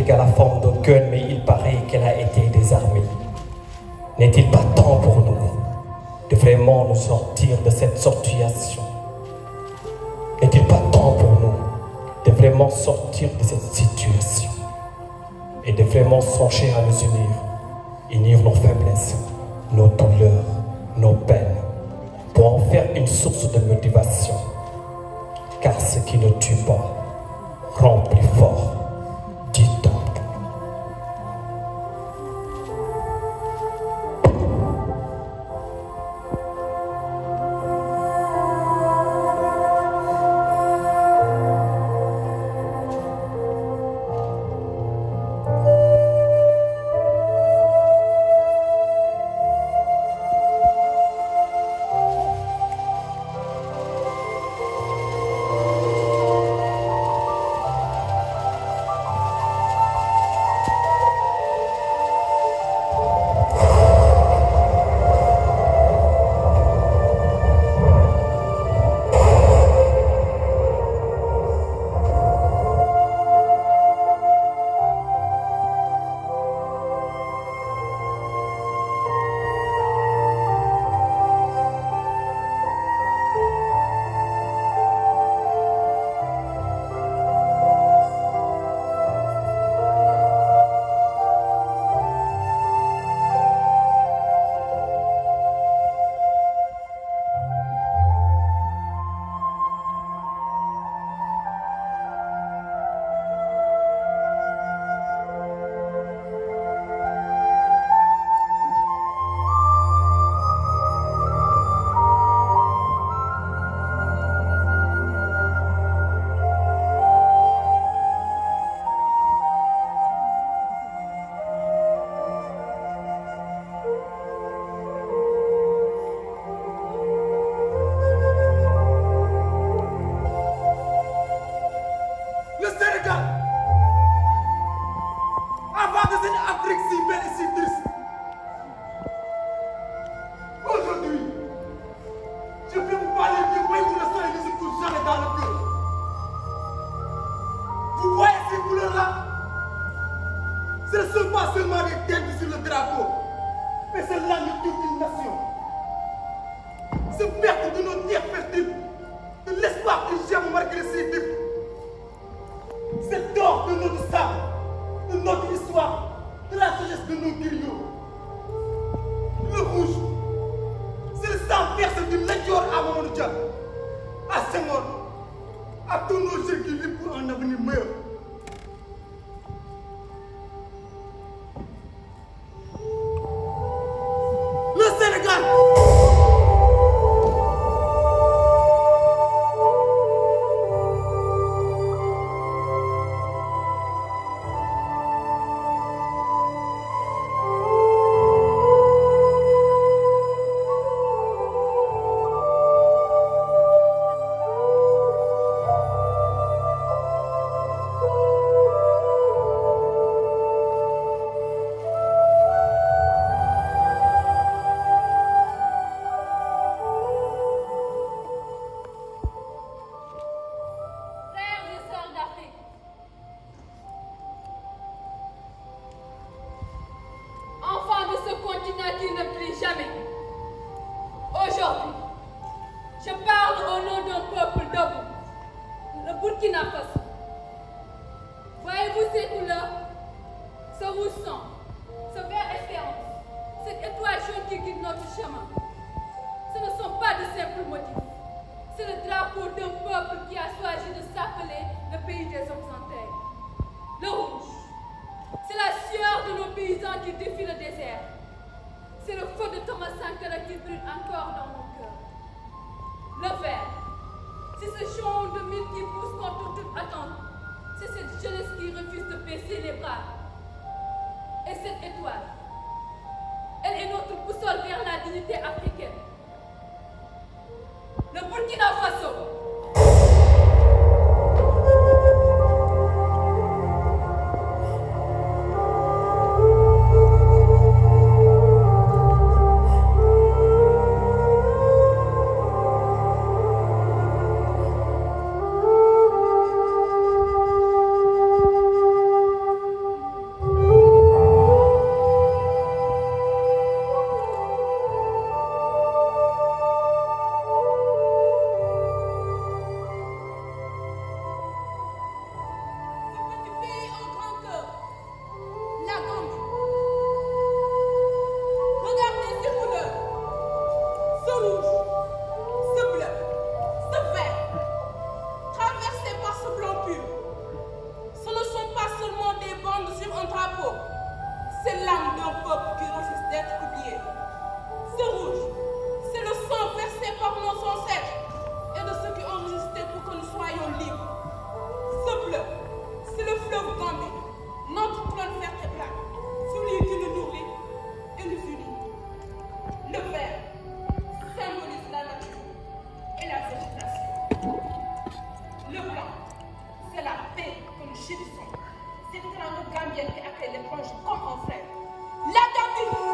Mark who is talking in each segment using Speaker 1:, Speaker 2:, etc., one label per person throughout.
Speaker 1: scientifique à la forme d'un gun, mais il paraît qu'elle a été désarmée. N'est-il pas temps pour nous de vraiment nous sortir de cette situation? N'est-il pas temps pour nous de vraiment sortir de cette situation et de vraiment songer à nous unir nos faiblesses, nos douleurs, nos peines, pour en faire une source de motivation? Car ce qui ne tue pas rend plus fort, dit-on.
Speaker 2: Gambien qui accueille l'étranger comme un frère. La Gambie!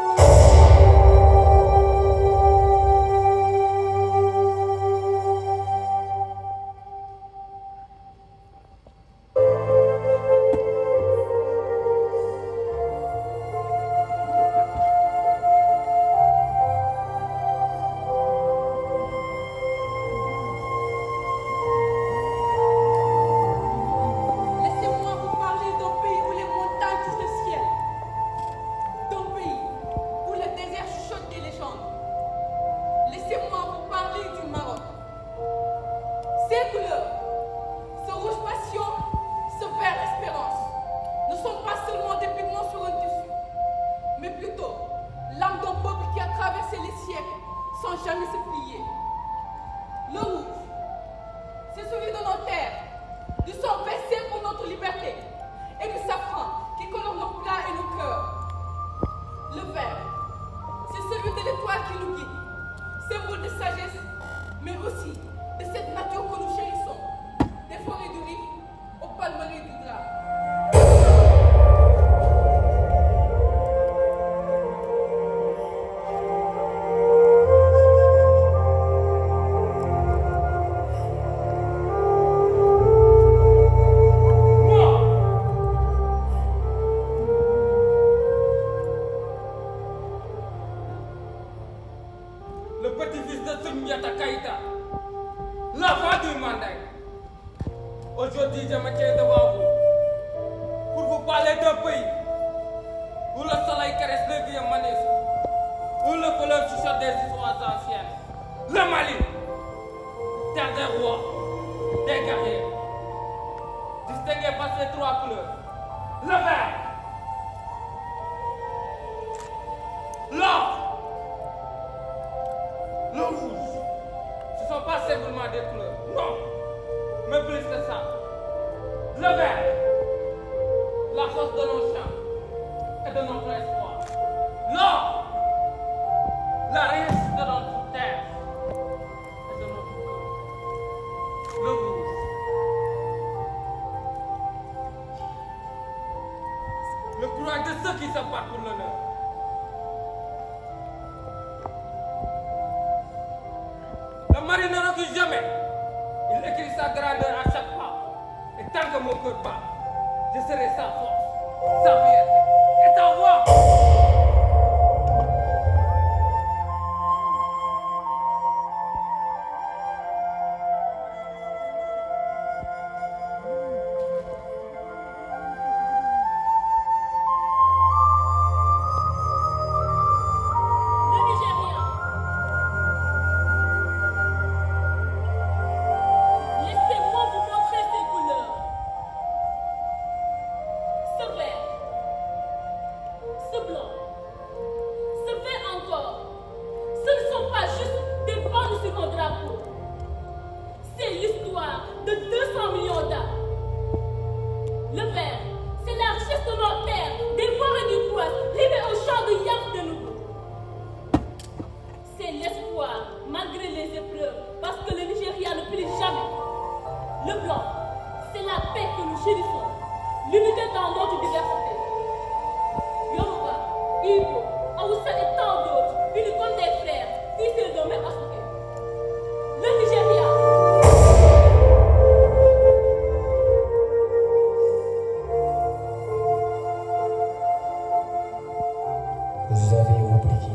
Speaker 1: Vous avez oublié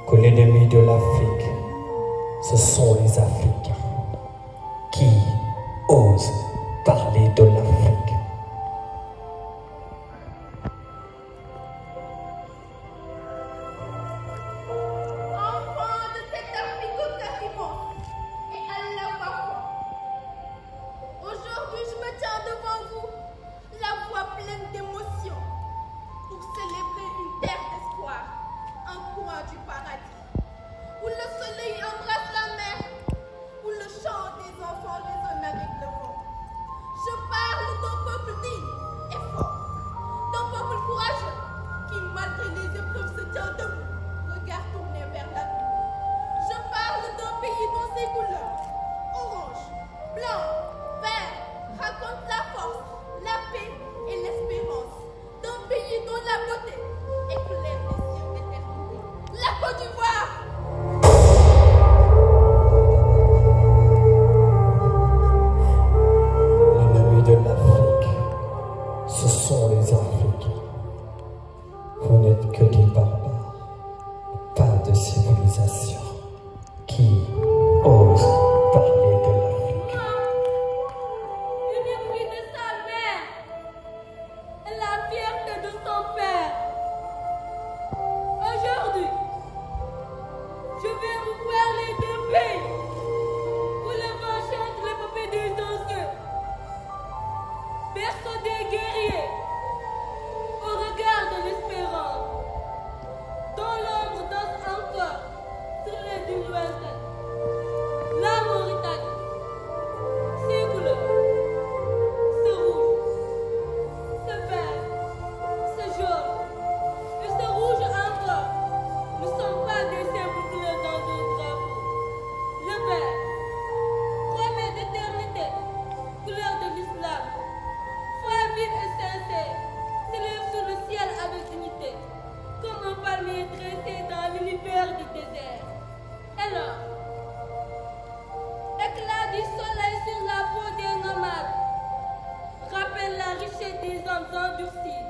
Speaker 1: que l'ennemi de l'Afrique, ce sont les Africains qui osent parler de l'Afrique.
Speaker 2: Enfants de cette Afrique au cœur immense et à la voix forte, aujourd'hui je me tiens devant vous, la voix pleine d'émotion, pour
Speaker 3: berceau des guerriers, au regard de l'espérance, dont l'ombre danse encore sur les îles lointaines. La Mauritanie, ses couleurs, ce rouge, ce vert, ce jaune et ce rouge encore ne sont pas des simples couleurs dans un drapeau. Le vert, promet d'éternité, couleur de l'islam, fragile et sincère, s'élève sur le ciel avec dignité, comme un palmier tressé dans l'univers du désert. Alors, éclat du soleil sur la peau des nomades rappelle la richesse des hommes endurcis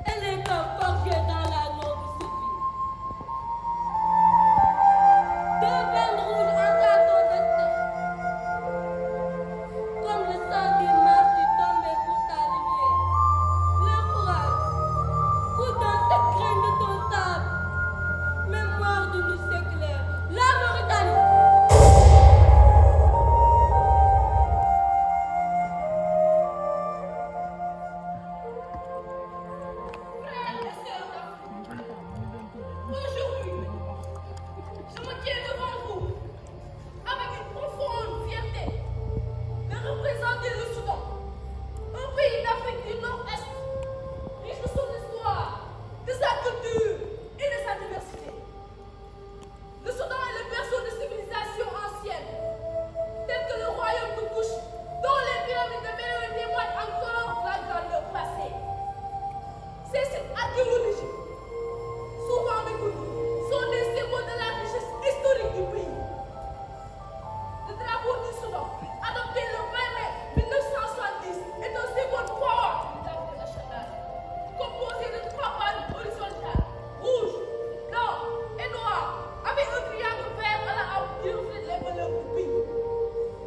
Speaker 3: et les corps forgés dans la noble soufie. Deux bandes rouges encadrent ton destin, comme le sang des martyrs tombés pour ta lumière. Le courage, coule dans cette graine de ton sable, mémoire de nous séculaire. La Mauritanie.
Speaker 2: Frères et sœurs d'Afrique, aujourd'hui, je me tiens devant vous avec une profonde fierté de représenter le Soudan, un pays d'Afrique du Nord-Est, riche de son histoire, de sa culture et de sa diversité. Le Soudan est le berceau de civilisations anciennes, telles que le royaume de Kush, dont les pyramides de Méroé témoignent encore la grandeur passée. Ces sites archéologiques, souvent méconnus, sont des symboles de la richesse historique du pays. Le drapeau du Soudan, adopté le 20 mai 1970, est un symbole fort du drapeau national, composé de 3 bandes horizontales, rouge, blanc et noir, avec un triangle vert à la hampe qui reflète les valeurs du pays.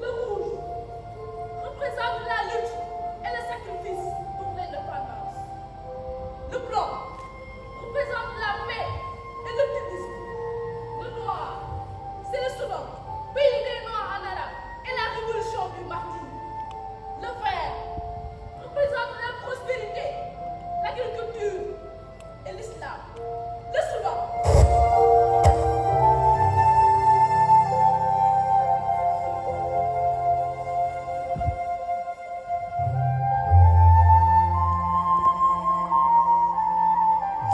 Speaker 2: Le rouge représente la lutte et le sacrifice pour l'indépendance. Le blanc représente la paix et l'optimisme. Le noir, c'est le Soudan, pays des Noirs en arabe, et la révolution du martyr. Le vert représente la prospérité, l'agriculture et l'islam. Le Soudan.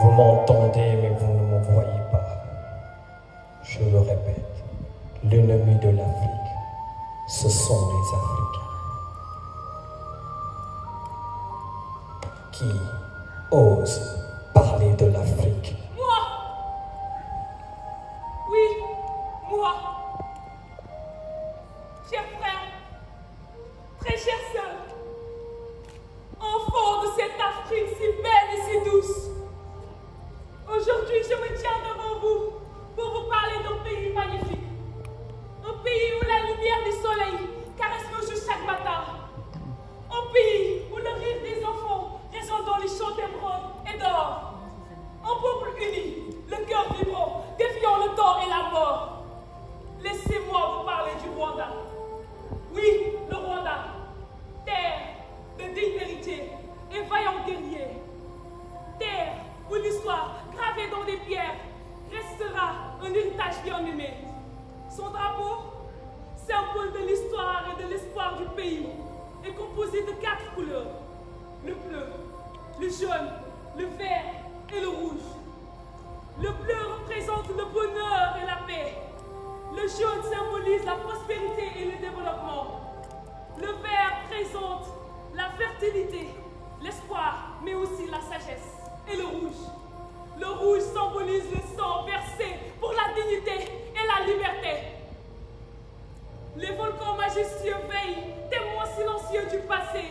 Speaker 1: Vous m'entendez, mais vous ne me voyez pas. Je le répète, l'ennemi de l'Afrique, ce sont les Africains. Qui ose parler de l'Afrique?
Speaker 3: Moi. Oui, moi. Chers frères, très chères sœurs, enfants de cette Afrique si belle et si douce, aujourd'hui je me tiens devant vous pour vous parler d'un pays magnifique. Un pays où la lumière du soleil caresse nos joues chaque matin. Un pays où le rire des enfants résonne dans les champs d'émeraude et d'or. Un peuple uni, le cœur vibrant, défiant le temps et la mort. Laissez-moi vous parler du Rwanda. Oui, le Rwanda, terre de dignes héritiers et vaillants guerriers. Terre où l'histoire, gravée dans des pierres, restera un héritage bien-aimé. Son drapeau, symbole de l'histoire et de l'espoir du pays, est composé de 4 couleurs: le bleu, le jaune, le vert et le rouge. Le bleu représente le bonheur et la paix. Le jaune symbolise la prospérité et le développement. Le vert présente la fertilité, l'espoir, mais aussi la sagesse. Et le rouge symbolise le sang versé pour la dignité et la liberté. Les volcans majestueux veillent, témoins silencieux du passé.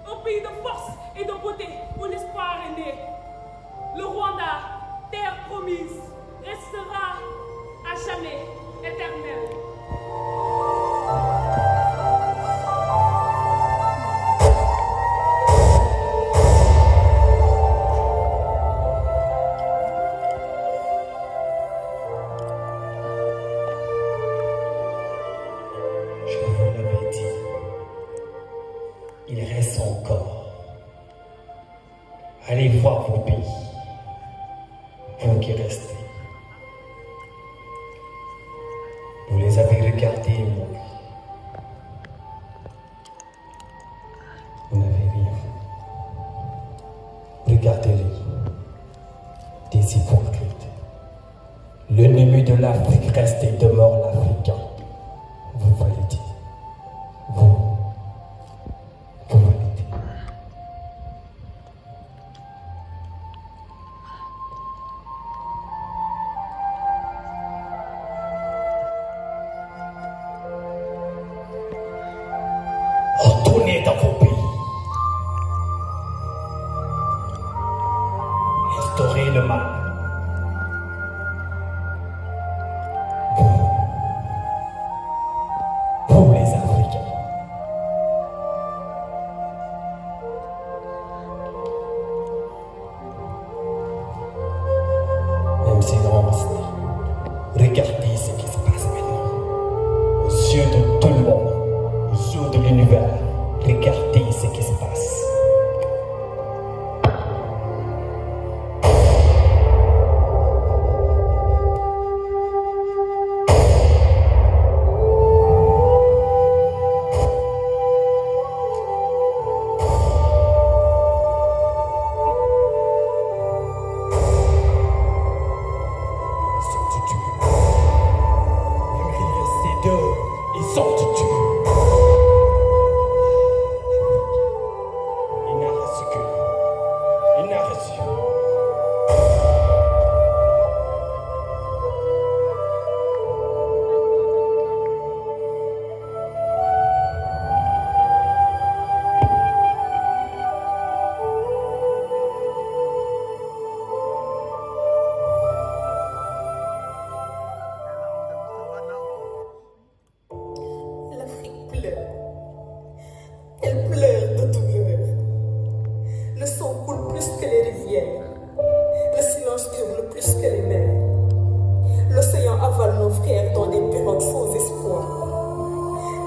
Speaker 3: Un pays de force et de beauté où l'espoir est né. Le Rwanda, terre promise, restera à jamais éternel.
Speaker 1: Il reste encore Allez voir vos pays, vous qui restez. Vous les avez regardés mourir. Vous n'avez rien fait. Regardez-les, des hypocrites. L'ennemi de l'Afrique reste et demeure l'Africain. Vous validez. Vous validez. Retournez dans vos pays. Restaurez le mal. Vous les Africains. Même si on regardez ce qui se passe maintenant. Aux yeux de tout le monde, aux yeux de l'univers, regardez ce qui se passe. Ils sont tués. Il n'a reçu que. Il n'a reçu.
Speaker 4: Elle pleure de douleur. Le sang coule plus que les rivières. Le silence hurle plus que les mers. L'océan avale nos frères dans des pirogues sans espoir.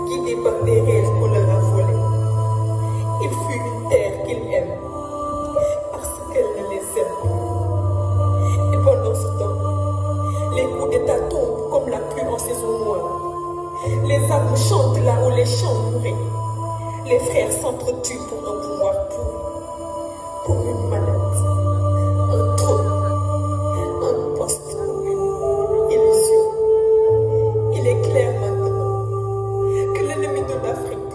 Speaker 4: Guidés par des rêves qu'on leur a volés. Ils fuient une terre qu'ils aiment. Parce qu'elle ne les aime plus. Et pendant ce temps, les coups d'état tombent comme la pluie en saison noire. Les armes chantent là où les champs mouraient. Les frères s'entretuent pour un pouvoir pour une manette, un trône, un poste ou une illusion. Il est clair maintenant que l'ennemi de l'Afrique,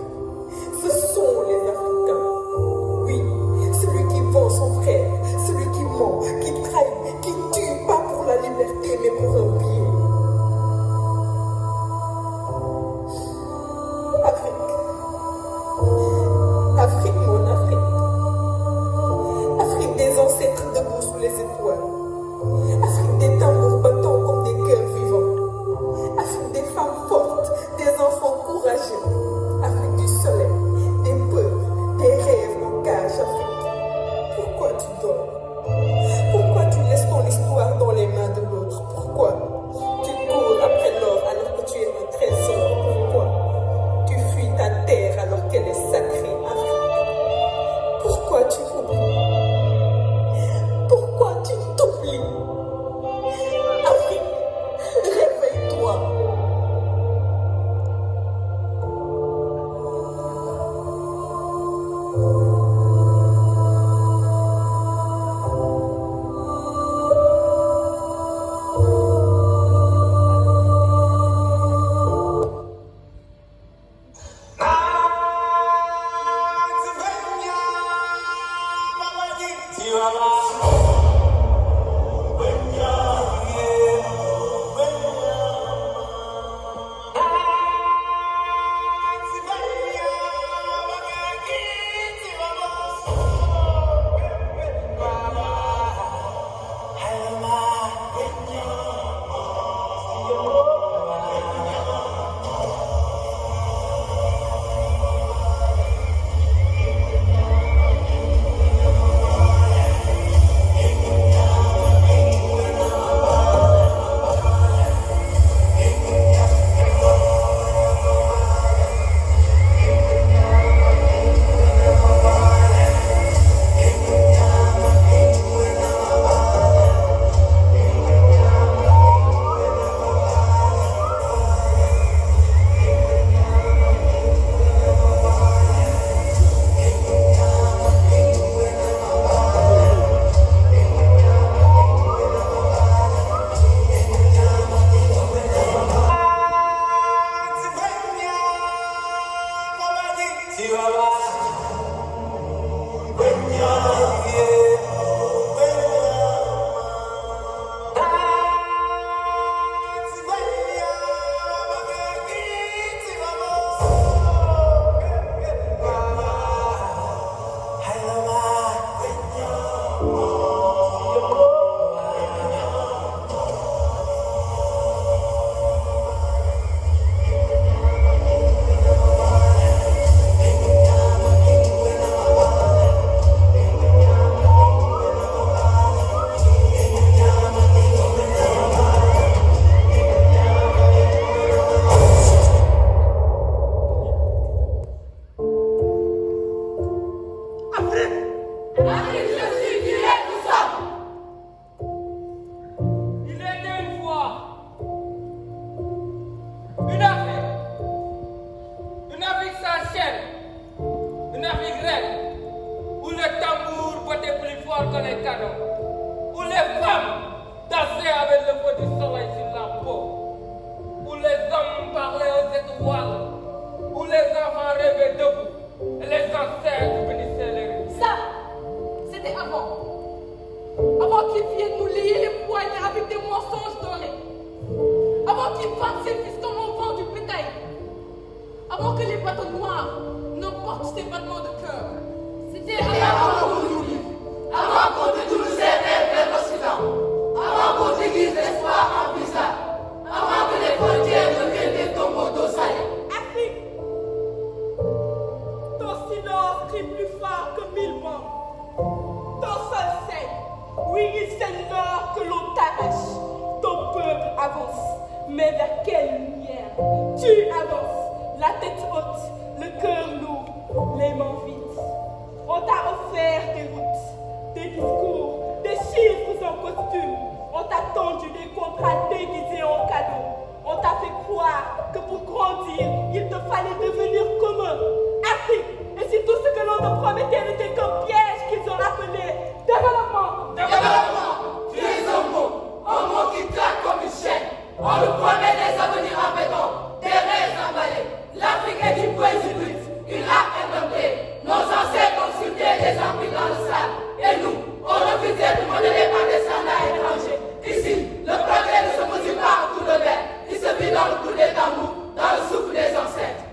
Speaker 4: ce sont les Africains. Oui, celui qui vend son frère, celui qui ment, qui trahit, qui tue pas pour la liberté mais pour un billet. Afrique, mon Afrique. Afrique des ancêtres debout sous les étoiles. Afrique des tambours battants comme des cœurs vivants. Afrique des femmes fortes, des enfants courageux. Afrique du soleil, des peurs, des rêves en cage. Afrique, pourquoi tu dors? Pourquoi tu laisses ton histoire dans les mains de l'autre? Pourquoi tu cours après l'or alors que tu es un trésor? Pourquoi tu fuis ta terre alors qu'elle est sacrée? Pourquoi tu oublies? Pourquoi tu t'oublies? Afrique, réveille-toi.
Speaker 2: Afrique. Afrique, je suis qui est, nous sommes.
Speaker 5: Il était une fois une Afrique sans chaîne, une Afrique reine, où le tambour battait plus fort que les canons, où les femmes dansaient avec le feu du soleil sur la peau, où les hommes parlaient aux étoiles, où les enfants rêvaient debout et les ancêtres bénissaient les rues.
Speaker 3: Ça, c'était avant. Avant qu'ils viennent nous lier les poignets avec des mensonges dorés. Avant qu'ils vendent ses fils comme on vend du bétail. Avant que les bateaux noirs ne portent ces battements de cœur. C'était
Speaker 2: Avant qu'on nous oublie, avant qu'on détourne ses rêves vers l'Occident, avant qu'on déguise l'espoir en bizarre, avant que les frontières deviennent des tombeaux d'eau salée.
Speaker 3: Afrique, ton silence crie plus fort que 1000 vents. Ton sol saigne. Oui, il saigne l'or que l'on t'arrache. Ton peuple avance. Mais vers quelle lumière? Tu avances, la tête haute, le cœur lourd, les mains vides. On t'a offert des routes, des discours, des chiffres en costume. On t'a tendu des contrats déguisés en cadeaux. On t'a fait croire que pour grandir, il te fallait devenir commun. Afrique, et si tout ce que l'on te promettait n'était qu'un piège qu'ils ont appelé développement.
Speaker 2: Développement, tu es un mot qui claque comme une chaîne. On nous promet des avenirs en béton, des rêves emballés. L'Afrique est une poésie brute, une art indomptée. Nos ancêtres ont sculpté des empires dans le sable. Et nous, on refusait de modeler par des standards étrangers. Ici, le progrès ne se mesure pas autour de verre. Il se vit dans le coup des tambours, dans le souffle des ancêtres.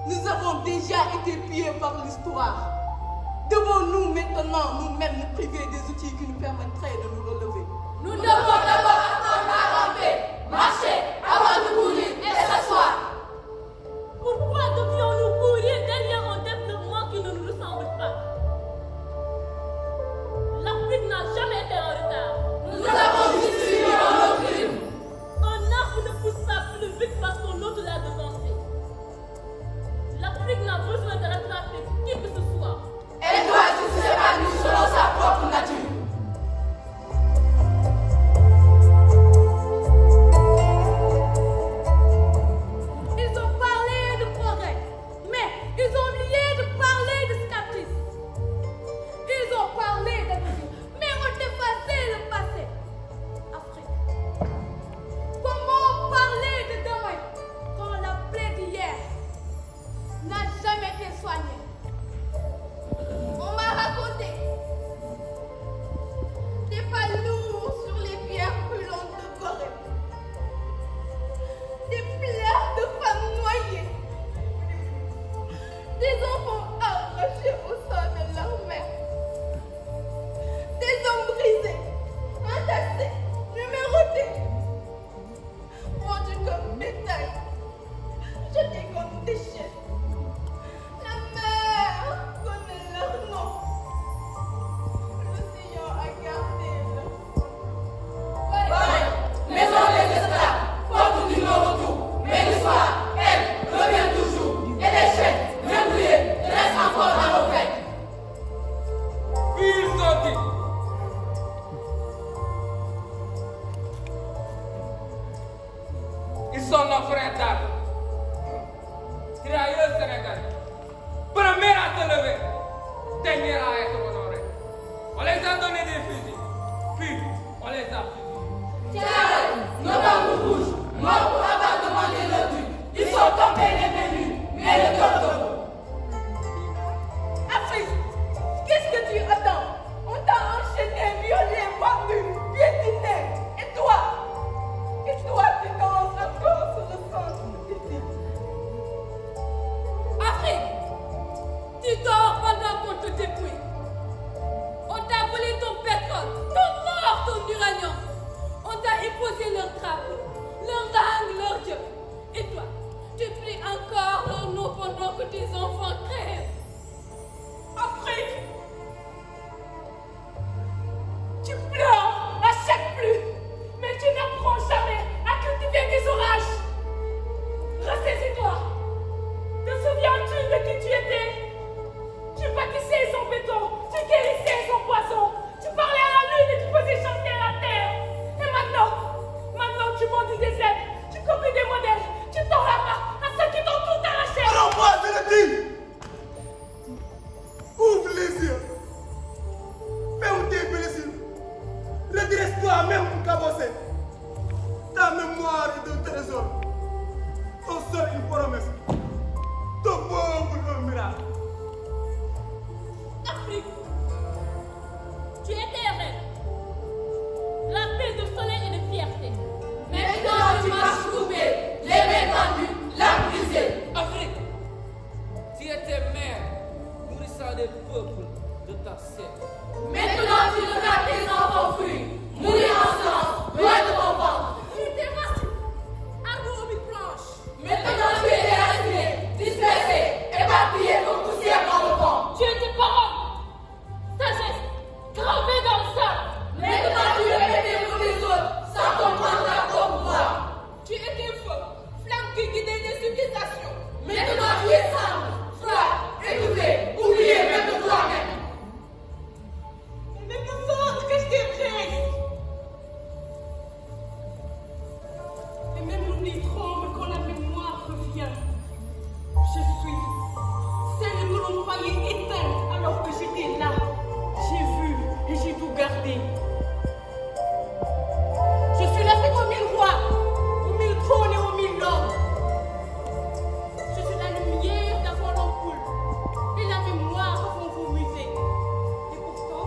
Speaker 2: Nous avons déjà été pillés par l'histoire. Devons-nous maintenant nous-mêmes nous priver des outils qui nous permettraient de nous relever?
Speaker 3: Nous devons d'abord apprendre à ramper, marcher, avant de courir et s'asseoir. Pourquoi devions-nous courir derrière un développement qui ne nous ressemble pas? L'Afrique n'a jamais été en retard. Nous avons juste suivi notre rythme. Un arbre ne pousse pas plus vite parce qu'on ose la devancer. L'Afrique n'a besoin de rattraper qui que ce soit. Elle doit s'épanouir selon sa propre nature. Ils ont parlé de progrès, mais ils ont oublié de parler de cicatrices. Ils ont parlé d'avenir, mais ont effacé le passé. Afrique. Comment parler de demain quand la plaie d'hier n'a jamais été soignée? On m'a raconté des pas lourds sur les pierres brûlantes de Gorée, des pleurs de femmes noyées, des enfants arrachés au sein de leur mère, des hommes brisés, entassés, numérotés, vendus comme bétail, jetés comme déchets. La mer connaît leur nom. L'océan a gardé leur nom. Maison des esclaves, porte du non-retour. Mais l'histoire, elle, revient toujours. Et les chaînes, bien brûlées, restent encore dans nos fêtes.
Speaker 5: Ils ont dit. Ils sont nos frères d'armes. Tirailleurs sénégalais. Premier à se lever, dernier à être honoré. On les a donné des fusils, puis on les a fusillés.
Speaker 3: Tiens, nos bambous rouges, morts pour avoir demandé leur but. Ils sont tombés les mains nues, mais le cœur debout.
Speaker 2: Afrique, qu'est-ce que tu attends? On t'a enchaîné, violé, battu, piétiné. Et toi, tu danses encore sur le centre de tes vies.
Speaker 3: Afrique, tu dors pendant qu'on te dépouille. On t'a volé ton pétrole, ton or, ton uranium. On t'a imposé leur drapeau, leur langue, leur dieu. Et toi, tu pries encore leur nom pendant que tes enfants crèvent.
Speaker 2: Afrique, tu pleures à chaque pluie, mais tu n'apprends jamais à cultiver tes orages. Ressaisis-toi. Te souviens-tu de qui tu étais? Tu bâtissais son béton, tu guérissais son poison, tu parlais à la lune et tu faisais chanter la terre. Et maintenant tu montes des ailes, tu copies des modèles, tu tends la main à ceux qui t'ont tout arraché.
Speaker 6: Alors moi, je le dis. Ouvre les yeux. Ferme tes blessures. Redresse-toi même pour cabosser. Ta mémoire est un trésor. Ton seul une promesse. Ton pauvre un miracle.
Speaker 3: Afrique, tu étais reine, la paix de soleil et de fierté. Maintenant tu marches coupé, les mains tendues, l'âme brisée.
Speaker 5: Afrique, tu étais mère, nourrissant des peuples de ta sève.
Speaker 3: Maintenant tu regardes tes enfants fuir, mourir en silence, loin de ton ventre. Tu t'es rassis, arbre aux mille planches. Maintenant tu es déraciné, dispersé, éparpillé comme poussière dans le vent. Tu étais parole, sagesse, gravée dans le sable. Maintenant tu répétais pour les autres, sans comprendre ta propre voix. Tu étais feu, flamme qui guidait les civilisations. Maintenant tu es cendre, froid, étouffé, oublié même de toi-même.
Speaker 2: Mais me semble que je t'ai prise. Et même l'oubli tremble quand la mémoire revient. Je suis celle que l'on croyait éteinte alors que j'étais là. J'ai vu et j'ai tout gardé. Je suis l'Afrique aux 1000 rois, aux 1000 trônes et aux 1000 lords. Je suis la lumière d'avant l'ampoule et la mémoire avant vos musées. Et pourtant,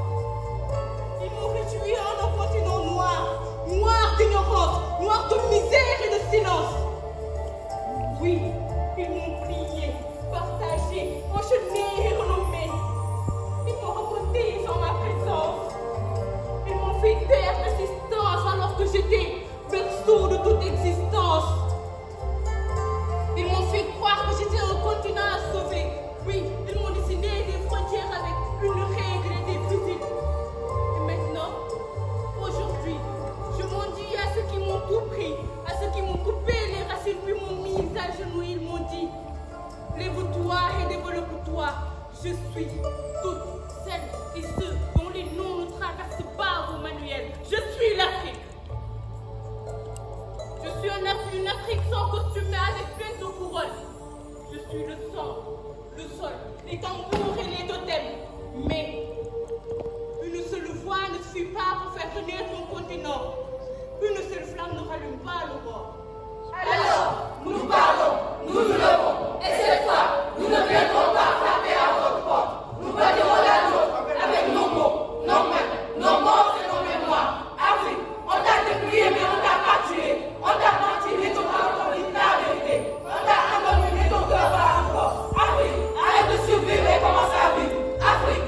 Speaker 2: ils m'ont réduit en un continent noir, noir d'ignorance, noir de misère et de silence. Oui, ils m'ont plié
Speaker 3: les tambours et les totems. Mais une seule voix ne suffit pas pour faire renaître un continent. Une seule flamme ne rallume pas l'aurore.
Speaker 2: Alors, nous parlons, nous nous levons, et cette fois, nous ne viendrons pas frapper à votre porte. Nous bâtirons la nôtre avec nos mots, nos mains, nos morts et nos mémoires. Afrique, on t'a dépouillé, mais on t'a pas tué. On t'a menti, mais ton corps dit la vérité. On t'a abandonné, mais ton cœur bat encore. Afrique, arrête de survivre et commence à vivre. Afrique.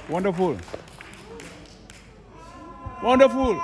Speaker 7: Wonderful. Wonderful.